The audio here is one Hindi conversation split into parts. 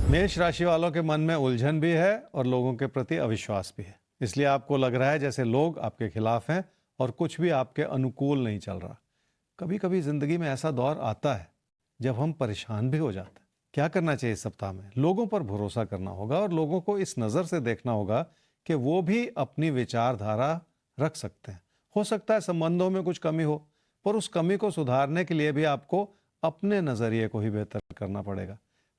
मेष राशि वालों के मन में उलझन भी है और लोगों के प्रति अविश्वास भी है। इसलिए आपको लग रहा है जैसे लोग आपके खिलाफ हैं और कुछ भी आपके अनुकूल नहीं चल रहा। कभी कभी जिंदगी में ऐसा दौर आता है जब हम परेशान भी हो जाते हैं। क्या करना चाहिए इस सप्ताह में? लोगों पर भरोसा करना होगा और लोगों को इस नज़र से देखना होगा कि वो भी अपनी विचारधारा रख सकते हैं। हो सकता है संबंधों में कुछ कमी हो, पर उस कमी को सुधारने के लिए भी आपको अपने नज़रिए को ही बेहतर करना पड़ेगा।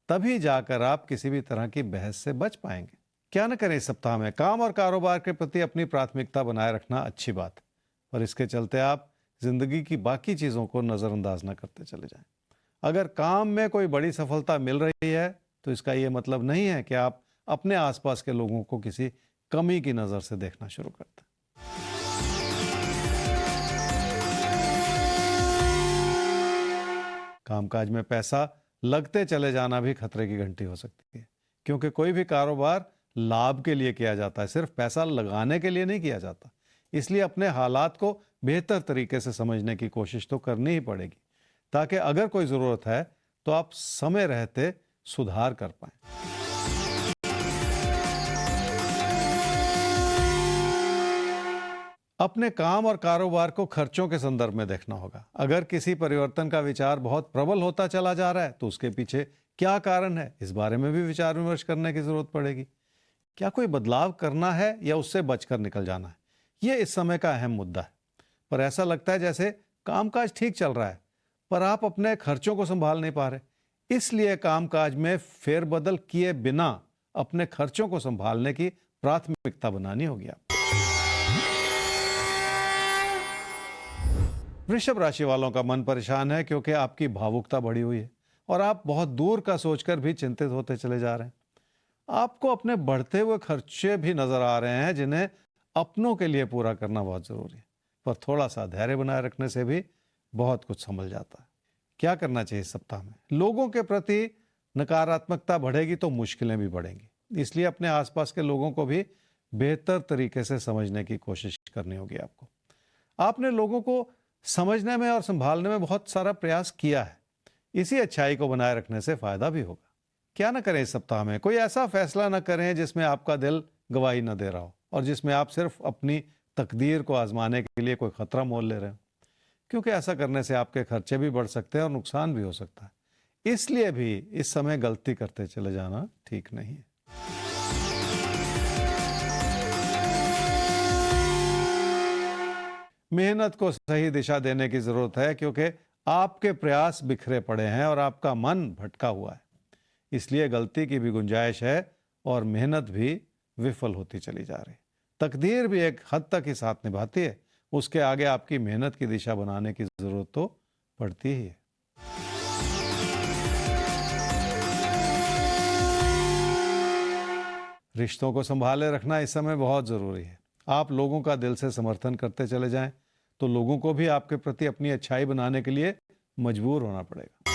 तभी जाकर आप किसी भी तरह की बहस से बच पाएंगे। क्या न करें इस सप्ताह में? काम और कारोबार के प्रति अपनी प्राथमिकता बनाए रखना अच्छी बात है, पर इसके चलते आप जिंदगी की बाकी चीज़ों को नज़रअंदाज न करते चले जाएं। अगर काम में कोई बड़ी सफलता मिल रही है तो इसका ये मतलब नहीं है कि आप अपने आसपास के लोगों को किसी कमी की नज़र से देखना शुरू करते हैं। कामकाज में पैसा लगते चले जाना भी खतरे की घंटी हो सकती है, क्योंकि कोई भी कारोबार लाभ के लिए किया जाता है, सिर्फ पैसा लगाने के लिए नहीं किया जाता। इसलिए अपने हालात को बेहतर तरीके से समझने की कोशिश तो करनी ही पड़ेगी, ताकि अगर कोई ज़रूरत है तो आप समय रहते सुधार कर पाएं। अपने काम और कारोबार को खर्चों के संदर्भ में देखना होगा। अगर किसी परिवर्तन का विचार बहुत प्रबल होता चला जा रहा है तो उसके पीछे क्या कारण है, इस बारे में भी विचार विमर्श करने की जरूरत पड़ेगी। क्या कोई बदलाव करना है या उससे बचकर निकल जाना है, ये इस समय का अहम मुद्दा है। पर ऐसा लगता है जैसे कामकाज ठीक चल रहा है, पर आप अपने खर्चों को संभाल नहीं पा रहे। इसलिए कामकाज में फेरबदल किए बिना अपने खर्चों को संभालने की प्राथमिकता बनानी होगी आप। वृषभ राशि वालों का मन परेशान है क्योंकि आपकी भावुकता बढ़ी हुई है और आप बहुत दूर का सोचकर भी चिंतित होते चले जा रहे हैं। आपको अपने बढ़ते हुए खर्चे भी नजर आ रहे हैं जिन्हें अपनों के लिए पूरा करना बहुत जरूरी है, पर थोड़ा सा धैर्य बनाए रखने से भी बहुत कुछ संभल जाता है। क्या करना चाहिए इस सप्ताह में? लोगों के प्रति नकारात्मकता बढ़ेगी तो मुश्किलें भी बढ़ेंगी, इसलिए अपने आसपास के लोगों को भी बेहतर तरीके से समझने की कोशिश करनी होगी आपको। आपने लोगों को समझने में और संभालने में बहुत सारा प्रयास किया है, इसी अच्छाई को बनाए रखने से फायदा भी होगा। क्या ना करें इस सप्ताह में? कोई ऐसा फैसला न करें जिसमें आपका दिल गवाही न दे रहा हो और जिसमें आप सिर्फ अपनी तकदीर को आजमाने के लिए कोई खतरा मोल ले रहे हो, क्योंकि ऐसा करने से आपके खर्चे भी बढ़ सकते हैं और नुकसान भी हो सकता है। इसलिए भी इस समय गलती करते चले जाना ठीक नहीं है। मेहनत को सही दिशा देने की जरूरत है, क्योंकि आपके प्रयास बिखरे पड़े हैं और आपका मन भटका हुआ है। इसलिए गलती की भी गुंजाइश है और मेहनत भी विफल होती चली जा रही। तकदीर भी एक हद तक ही साथ निभाती है, उसके आगे आपकी मेहनत की दिशा बनाने की जरूरत तो पड़ती ही है। रिश्तों को संभाले रखना इस समय बहुत जरूरी है। आप लोगों का दिल से समर्थन करते चले जाएं तो लोगों को भी आपके प्रति अपनी अच्छाई बनाने के लिए मजबूर होना पड़ेगा।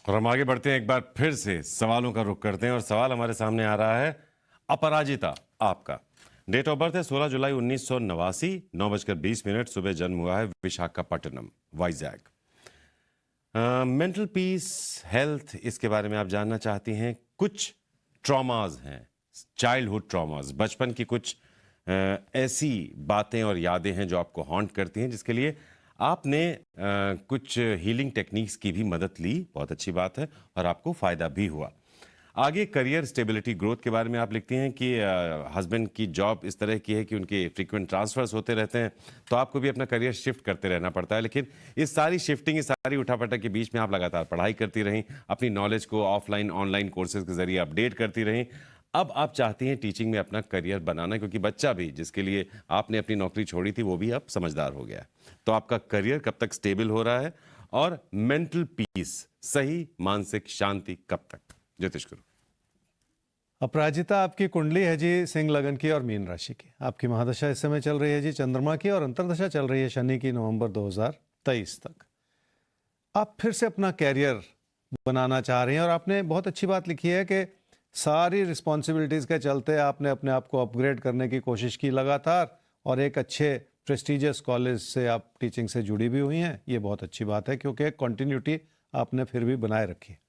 और हम आगे बढ़ते हैं, एक बार फिर से सवालों का रुख करते हैं और सवाल हमारे सामने आ रहा है। अपराजिता, आपका डेट ऑफ बर्थ है 16 जुलाई 1989, 9:20 सुबह जन्म हुआ है Visakhapatnam, Vizag. Mental peace, health, इसके बारे में आप जानना चाहती हैं। कुछ ट्रॉमाज हैं, चाइल्डहुड ट्रॉमाज, बचपन की कुछ ऐसी बातें और यादें हैं जो आपको हॉन्ट करती हैं, जिसके लिए आपने कुछ हीलिंग टेक्निक्स की भी मदद ली। बहुत अच्छी बात है और आपको फायदा भी हुआ। आगे करियर स्टेबिलिटी, ग्रोथ के बारे में आप लिखती हैं कि हस्बैंड की जॉब इस तरह की है कि उनके फ्रीक्वेंट ट्रांसफर्स होते रहते हैं, तो आपको भी अपना करियर शिफ्ट करते रहना पड़ता है। लेकिन इस सारी शिफ्टिंग, इस सारी उठापटक के बीच में आप लगातार पढ़ाई करती रहीं, अपनी नॉलेज को ऑफलाइन ऑनलाइन कोर्सेज के जरिए अपडेट करती रहीं। अब आप चाहती हैं टीचिंग में अपना करियर बनाना, क्योंकि बच्चा भी, जिसके लिए आपने अपनी नौकरी छोड़ी थी, वो भी अब समझदार हो गया है। तो आपका करियर कब तक स्टेबल हो रहा है और मेंटल पीस, सही मानसिक शांति कब तक? ज्योतिष गुरु। अपराजिता, आपकी कुंडली है जी सिंह लगन की और मीन राशि की। आपकी महादशा इस समय चल रही है जी चंद्रमा की और अंतर्दशा चल रही है शनि की, नवंबर 2023 तक। आप फिर से अपना कैरियर बनाना चाह रही हैं और आपने बहुत अच्छी बात लिखी है कि सारी रिस्पॉन्सिबिलिटीज़ के चलते आपने अपने आप को अपग्रेड करने की कोशिश की लगातार और एक अच्छे प्रेस्टिजियस कॉलेज से आप टीचिंग से जुड़ी भी हुई हैं, ये बहुत अच्छी बात है क्योंकि कंटिन्यूटी आपने फिर भी बनाए रखी है।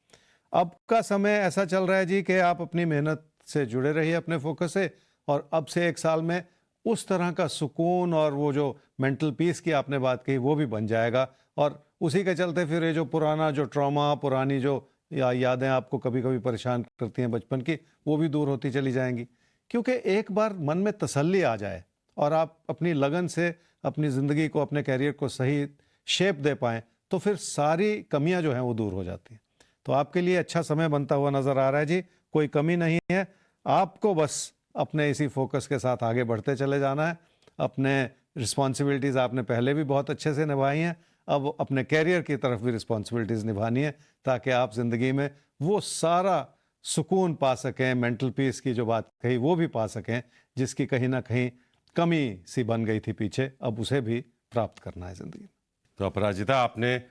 अब का समय ऐसा चल रहा है जी कि आप अपनी मेहनत से जुड़े रहिए अपने फोकस से, और अब से 1 साल में उस तरह का सुकून और वो जो मेंटल पीस की आपने बात कही वो भी बन जाएगा, और उसी के चलते फिर ये जो पुराना जो ट्रॉमा, पुरानी जो यादें आपको कभी कभी परेशान करती हैं बचपन की, वो भी दूर होती चली जाएंगी। क्योंकि एक बार मन में तसल्ली आ जाए और आप अपनी लगन से अपनी ज़िंदगी को, अपने कैरियर को सही शेप दे पाएँ, तो फिर सारी कमियां जो हैं वो दूर हो जाती हैं। तो आपके लिए अच्छा समय बनता हुआ नज़र आ रहा है जी, कोई कमी नहीं है। आपको बस अपने इसी फोकस के साथ आगे बढ़ते चले जाना है। अपने रिस्पॉन्सिबिलिटीज़ आपने पहले भी बहुत अच्छे से निभाई हैं, अब अपने कैरियर की तरफ भी रिस्पॉन्सिबिलिटीज़ निभानी है ताकि आप ज़िंदगी में वो सारा सुकून पा सकें, मेंटल पीस की जो बात कही वो भी पा सकें, जिसकी कहीं ना कहीं कमी सी बन गई थी पीछे, अब उसे भी प्राप्त करना है ज़िंदगी में। तो अपराजिता, आपने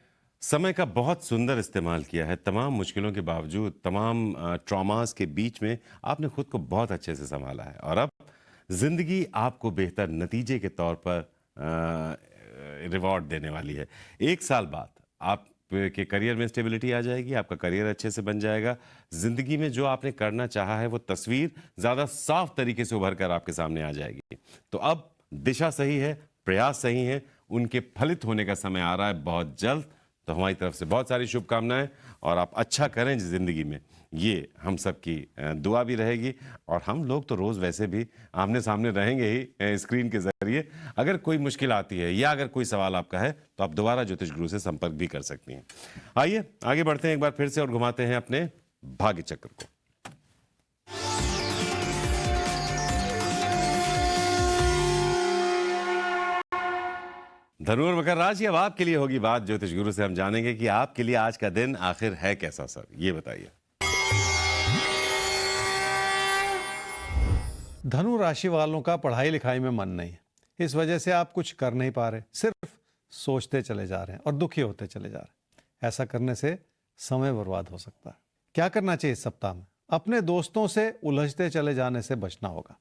समय का बहुत सुंदर इस्तेमाल किया है। तमाम मुश्किलों के बावजूद, तमाम ट्रॉमास के बीच में आपने खुद को बहुत अच्छे से संभाला है, और अब ज़िंदगी आपको बेहतर नतीजे के तौर पर रिवॉर्ड देने वाली है। 1 साल बाद आपके करियर में स्टेबिलिटी आ जाएगी, आपका करियर अच्छे से बन जाएगा। ज़िंदगी में जो आपने करना चाहा है वो तस्वीर ज़्यादा साफ तरीके से उभर कर आपके सामने आ जाएगी। तो अब दिशा सही है, प्रयास सही है, उनके फलित होने का समय आ रहा है बहुत जल्द। तो हमारी तरफ से बहुत सारी शुभकामनाएं, और आप अच्छा करें ज़िंदगी में, ये हम सब की दुआ भी रहेगी। और हम लोग तो रोज़ वैसे भी आमने सामने रहेंगे ही स्क्रीन के ज़रिए। अगर कोई मुश्किल आती है या अगर कोई सवाल आपका है तो आप दोबारा ज्योतिष गुरु से संपर्क भी कर सकती हैं। आइए आगे बढ़ते हैं एक बार फिर से और घुमाते हैं अपने भाग्य चक्र को। धनु और मकर राशि, अब आपके लिए होगी बात। ज्योतिष गुरु से हम जानेंगे कि आपके लिए आज का दिन आखिर है कैसा। सर, ये बताइए। धनु राशि वालों का पढ़ाई लिखाई में मन नहीं है, इस वजह से आप कुछ कर नहीं पा रहे, सिर्फ सोचते चले जा रहे हैं और दुखी होते चले जा रहे हैं। ऐसा करने से समय बर्बाद हो सकता है। क्या करना चाहिए इस सप्ताह में? अपने दोस्तों से उलझते चले जाने से बचना होगा।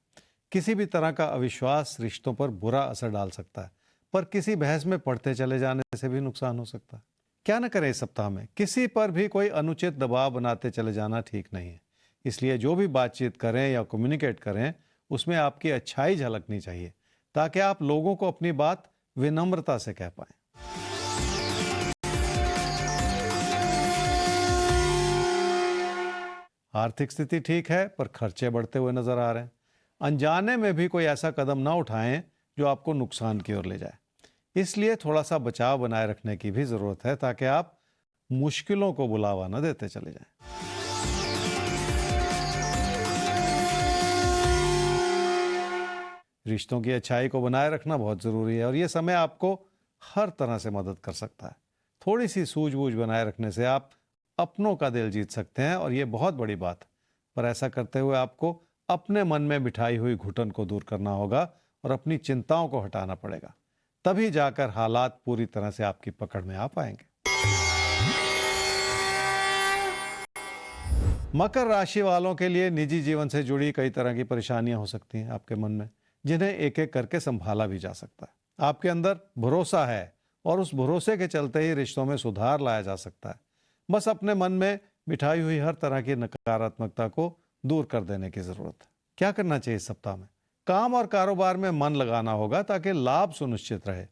किसी भी तरह का अविश्वास रिश्तों पर बुरा असर डाल सकता है, पर किसी बहस में पड़ते चले जाने से भी नुकसान हो सकता है। क्या न करें इस सप्ताह में? किसी पर भी कोई अनुचित दबाव बनाते चले जाना ठीक नहीं है। इसलिए जो भी बातचीत करें या कम्युनिकेट करें, उसमें आपकी अच्छाई झलकनी चाहिए ताकि आप लोगों को अपनी बात विनम्रता से कह पाएं। आर्थिक स्थिति ठीक है, पर खर्चे बढ़ते हुए नजर आ रहे हैं। अनजाने में भी कोई ऐसा कदम ना उठाएं जो आपको नुकसान की ओर ले जाए। इसलिए थोड़ा सा बचाव बनाए रखने की भी जरूरत है ताकि आप मुश्किलों को बुलावा न देते चले जाएं। रिश्तों की अच्छाई को बनाए रखना बहुत जरूरी है और यह समय आपको हर तरह से मदद कर सकता है। थोड़ी सी सूझबूझ बनाए रखने से आप अपनों का दिल जीत सकते हैं और यह बहुत बड़ी बात है। पर ऐसा करते हुए आपको अपने मन में बिठाई हुई घुटन को दूर करना होगा और अपनी चिंताओं को हटाना पड़ेगा। तभी जाकर हालात पूरी तरह से आपकी पकड़ में आ पाएंगे। मकर राशि वालों के लिए निजी जीवन से जुड़ी कई तरह की परेशानियां हो सकती हैं आपके मन में, जिन्हें एक एक करके संभाला भी जा सकता है। आपके अंदर भरोसा है और उस भरोसे के चलते ही रिश्तों में सुधार लाया जा सकता है। बस अपने मन में बिठाई हुई हर तरह की नकारात्मकता को दूर कर देने की जरूरत है। क्या करना चाहिए इस सप्ताह में? काम और कारोबार में मन लगाना होगा ताकि लाभ सुनिश्चित रहे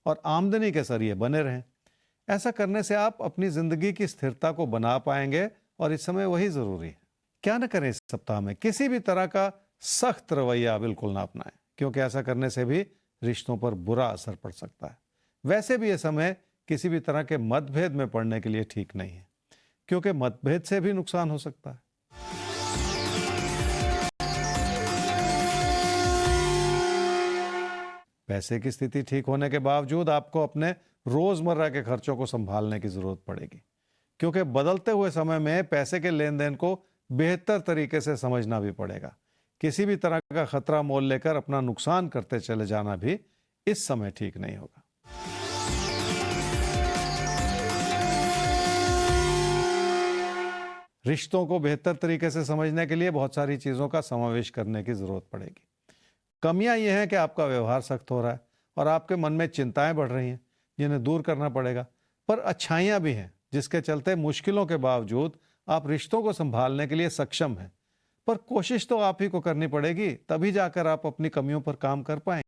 और आमदनी के जरिए बने रहें। ऐसा करने से आप अपनी जिंदगी की स्थिरता को बना पाएंगे और इस समय वही जरूरी है। क्या न करें इस सप्ताह में? किसी भी तरह का सख्त रवैया बिल्कुल ना अपनाएं, क्योंकि ऐसा करने से भी रिश्तों पर बुरा असर पड़ सकता है। वैसे भी यह समय किसी भी तरह के मतभेद में पड़ने के लिए ठीक नहीं है, क्योंकि मतभेद से भी नुकसान हो सकता है। पैसे की स्थिति ठीक होने के बावजूद आपको अपने रोजमर्रा के खर्चों को संभालने की जरूरत पड़ेगी, क्योंकि बदलते हुए समय में पैसे के लेन देन को बेहतर तरीके से समझना भी पड़ेगा। किसी भी तरह का खतरा मोल लेकर अपना नुकसान करते चले जाना भी इस समय ठीक नहीं होगा। रिश्तों को बेहतर तरीके से समझने के लिए बहुत सारी चीजों का समावेश करने की जरूरत पड़ेगी। कमियां यह है कि आपका व्यवहार सख्त हो रहा है और आपके मन में चिंताएं बढ़ रही हैं जिन्हें दूर करना पड़ेगा। पर अच्छाइयाँ भी हैं जिसके चलते मुश्किलों के बावजूद आप रिश्तों को संभालने के लिए सक्षम हैं। पर कोशिश तो आप ही को करनी पड़ेगी, तभी जाकर आप अपनी कमियों पर काम कर पाएंगे।